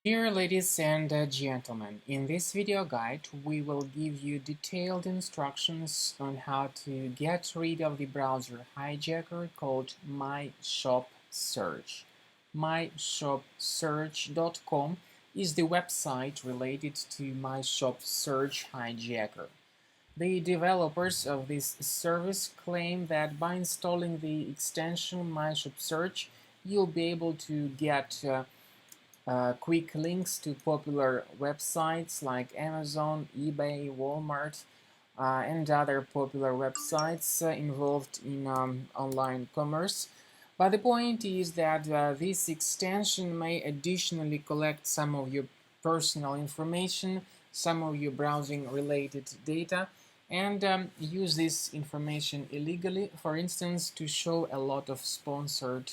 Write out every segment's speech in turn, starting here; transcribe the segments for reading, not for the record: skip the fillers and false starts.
Dear ladies and gentlemen, in this video guide we will give you detailed instructions on how to get rid of the browser hijacker called MyShopSearch. MyShopSearch.com is the website related to MyShopSearch hijacker. The developers of this service claim that by installing the extension MyShopSearch you'll be able to get quick links to popular websites like Amazon, eBay, Walmart, and other popular websites involved in online commerce. But the point is that this extension may additionally collect some of your personal information, some of your browsing related data, and use this information illegally, for instance, to show a lot of sponsored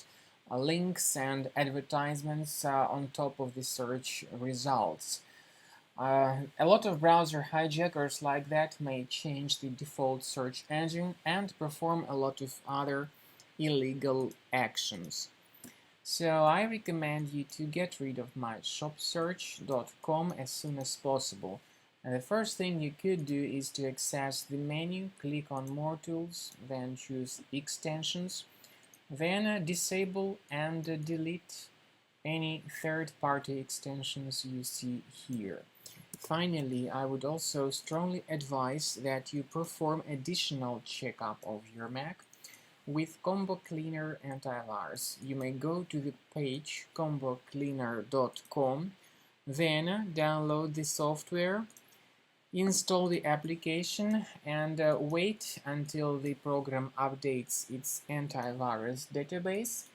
links and advertisements on top of the search results. A lot of browser hijackers like that may change the default search engine and perform a lot of other illegal actions. So I recommend you to get rid of myshopsearch.com as soon as possible. And the first thing you could do is to access the menu, click on More Tools, then choose Extensions. Then disable and delete any third-party extensions you see here. Finally, I would also strongly advise that you perform additional checkup of your Mac with Combo Cleaner Antivirus. You may go to the page combocleaner.com, then download the software, install the application, and wait until the program updates its antivirus database.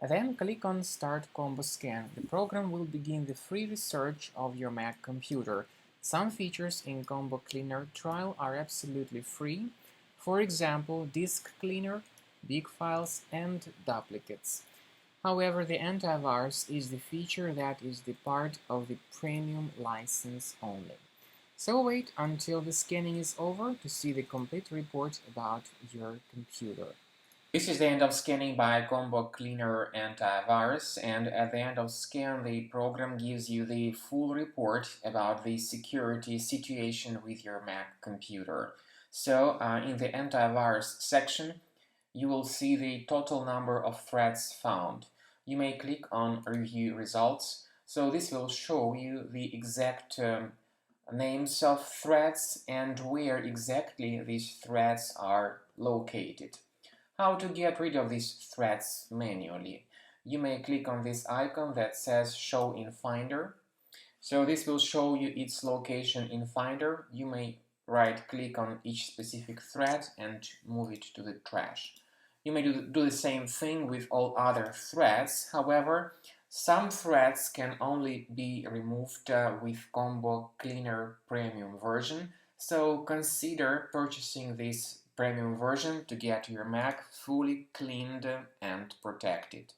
Then click on Start Combo Scan. The program will begin the free research of your Mac computer. Some features in Combo Cleaner trial are absolutely free. For example, disk cleaner, big files, and duplicates. However, the antivirus is the feature that is the part of the premium license only. So wait until the scanning is over to see the complete report about your computer. This is the end of scanning by Combo Cleaner Antivirus, and at the end of scan the program gives you the full report about the security situation with your Mac computer. So in the antivirus section you will see the total number of threats found. You may click on Review Results, so this will show you the exact names of threads and where exactly these threads are located. How to get rid of these threads manually? You may click on this icon that says Show in Finder. So this will show you its location in Finder. You may right-click on each specific thread and move it to the trash. You may do the same thing with all other threads. However, some threads can only be removed with Combo Cleaner Premium version, so consider purchasing this premium version to get your Mac fully cleaned and protected.